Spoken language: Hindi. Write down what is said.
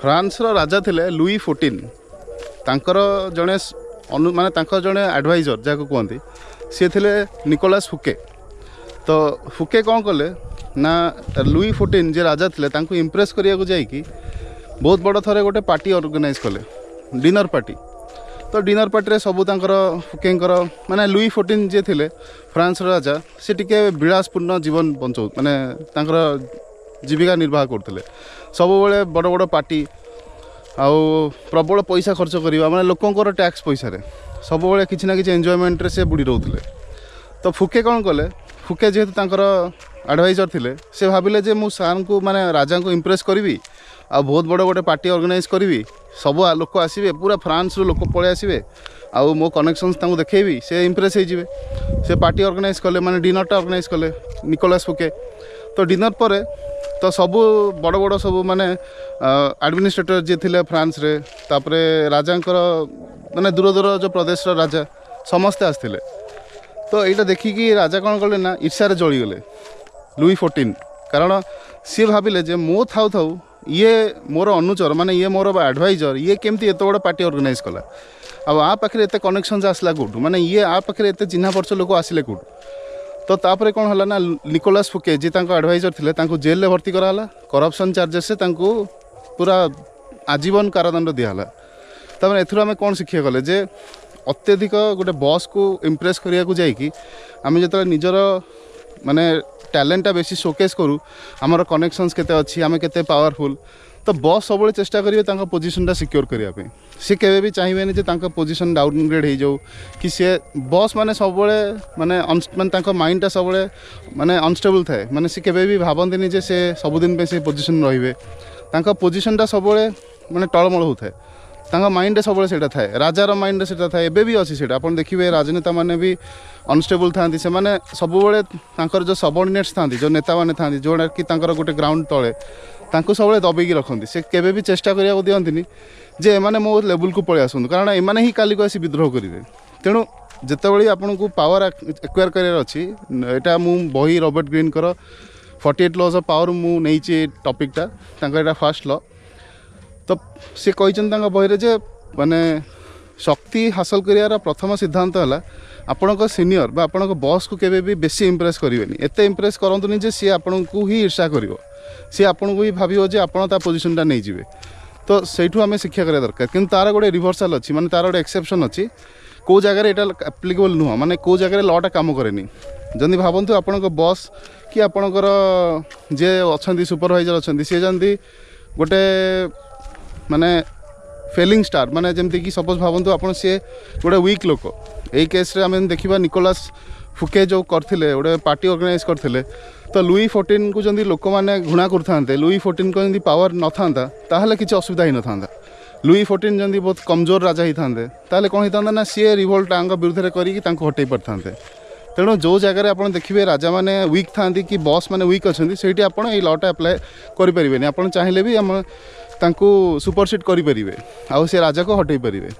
फ्रांसर राजा थिले लुई 14 तांकर जड़े माने जड़े एडवाइजर जहाँ कहते सी थे निकोलास फुके। तो फुके कौन कले ना लुई 14 जे राजा थे इम्प्रेस करने जाकि बहुत बड़ थे गोटे पार्टी ऑर्गेनाइज कले डिनर पार्टी। तो डिनर पार्टी सबू फुकेंकर माने लुई 14 जे थे फ्रांस राजा सी टिके विलासपूर्ण जीवन बचाऊ माने जीविका निर्वाह करते सब बड़े बड़ बड़ पार्टी आउ प्रबल पैसा खर्च करवा माने लोकंर टैक्स पैसा सब बड़े किसी ना कि एंजॉयमेंट से बुड़ी रोते। तो फुके कौन कले फुके जेहेतु एडवाइजर थे से भाविले जे मु सार को माने राजा को इम्प्रेस करी आ बहुत बड़ गोटे पार्टी ऑर्गेनाइज करी सब लोक आसवे पूरा फ्रांस रू लोक पलि आसवे आ मो कनेक्शंस देखी से इम्प्रेस हो से पार्टी ऑर्गेनाइज कले माने डिनरटा ऑर्गेनाइज कले निकोलास फुके। तो डिनर पर तो सबू बड़ बड़ सब माने एडमिनिस्ट्रेटर जी थे फ्रांस रे तापरे राजांकर माने दूर दूर जो प्रदेश राजा समस्ते आसते। तो यहाँ देखिकी राजा कौन कले ना ईर्ष्या जलीगले लुई 14 कारण सी भाविले जे मो थाउ थाउ ये मोर अनुचर माने ये मोर एडवाइजर ये केमती एत बड़ पार्टी ऑर्गेनाइज कला आ पाखे एत कनेक्शन आसला कौटू माने ये आ पाखे एत चिन्हा परिचय लोक आसिले कौटू। तो तापर कौन है ना निकोलास फुके जी एडवाइजर थे जेल में भर्ती कराला करप्शन चार्जेस से पूरा आजीवन कारादंड दिहला। तमें एथुर कौन शिक्षा कले जे अत्यधिक गोटे बॉस को इम्प्रेस करने को जाकि आम जो निजर माने टैलेंटा बेसी शोकेस करूँ आमर कनेक्शंस केते अच्छी आम केते पावरफुल। तो बॉस सब चेष्टा करेंगे पोजिशनटा सिक्योर करने सी केवे भी चाहिए जे पोजिशन डाउनग्रेड हो जाऊ कि सी बॉस माने सब माने माइंडटा सब माने अनस्टेबल थाए माने सी केवे भी भावती जे से सबुदिन पे से पोजिशन रे पोजिशनटा सब माने टलमल होता है माइंड सब थाए राजार माइंड से थाए एबे भी अच्छी से आप देखिए राजनेता मैंने भी अनस्टेबल था से माने सब जो सबॉर्डिनेट्स था जो नेता मैंने था जोड़ा कि गोटे ग्राउंड तले सब दबेकी रखती से केवे भी चेष्टा करने को दिखती जे एमाने मो लेवल को पलि आसतु कारण एमाने ही काली को आसी विद्रोह करेंगे। तेणु जितेबाला आपन को पावर एक्वायर करार अच्छी यहाँ मु बही रॉबर्ट ग्रीन कर 48 लॉज ऑफ पावर मु नहीं टॉपिकटा यहाँ फर्स्ट लॉ। तो सी कहते बही जे माने शक्ति हासिल करार प्रथम सिद्धांत है आपण सीनियर बा आपण बॉस को केवे भी बेसी इम्प्रेस करेंगे एत इम्प्रेस करतुनि जे सी आपन को ही ईर्ष्या कर सी आपन को ही भाव जे आपन ता पोजिशनटा नहीं जीवे। तो सहीठू आम शिक्षा करा दरकार कि तार गोटे रिभर्साल अच्छी माने तार गोटे एक्सेप्शन अच्छी कौ जगह यहाँ एप्लिकेबल नुह माने कौ जगह लॉटा काम कैनि जदि भावतु आपण बॉस कि आपणकर जे अच्छा सुपरवाइजर अच्छा सी जमी गोटे माने फेलिंग स्टार माने जमती कि सपोज भावतु आप सी गोटे वीक लोक यही केस्रे आम देखा निकोलास फुके जो करते गोटे पार्टी ऑर्गेनाइज करते। तो लुई 14 को जब लोक मैंने घृणा करते लुई 14 को जब पावर न था ताहले किसी असुविधा ही न था लुई 14 जब बहुत कमजोर राजा ही था कौन होता ना सी रिवोल्ट विरुद्ध करके हटई पारते। तेणु जो जगह आप देखिए राजा मैंने वीक था कि बॉस मैंने वीक अच्छा से लॉटा अप्लाई करें आप चाहिए भी आम सुपरसीड करें आउ से राजा को हटई पारे।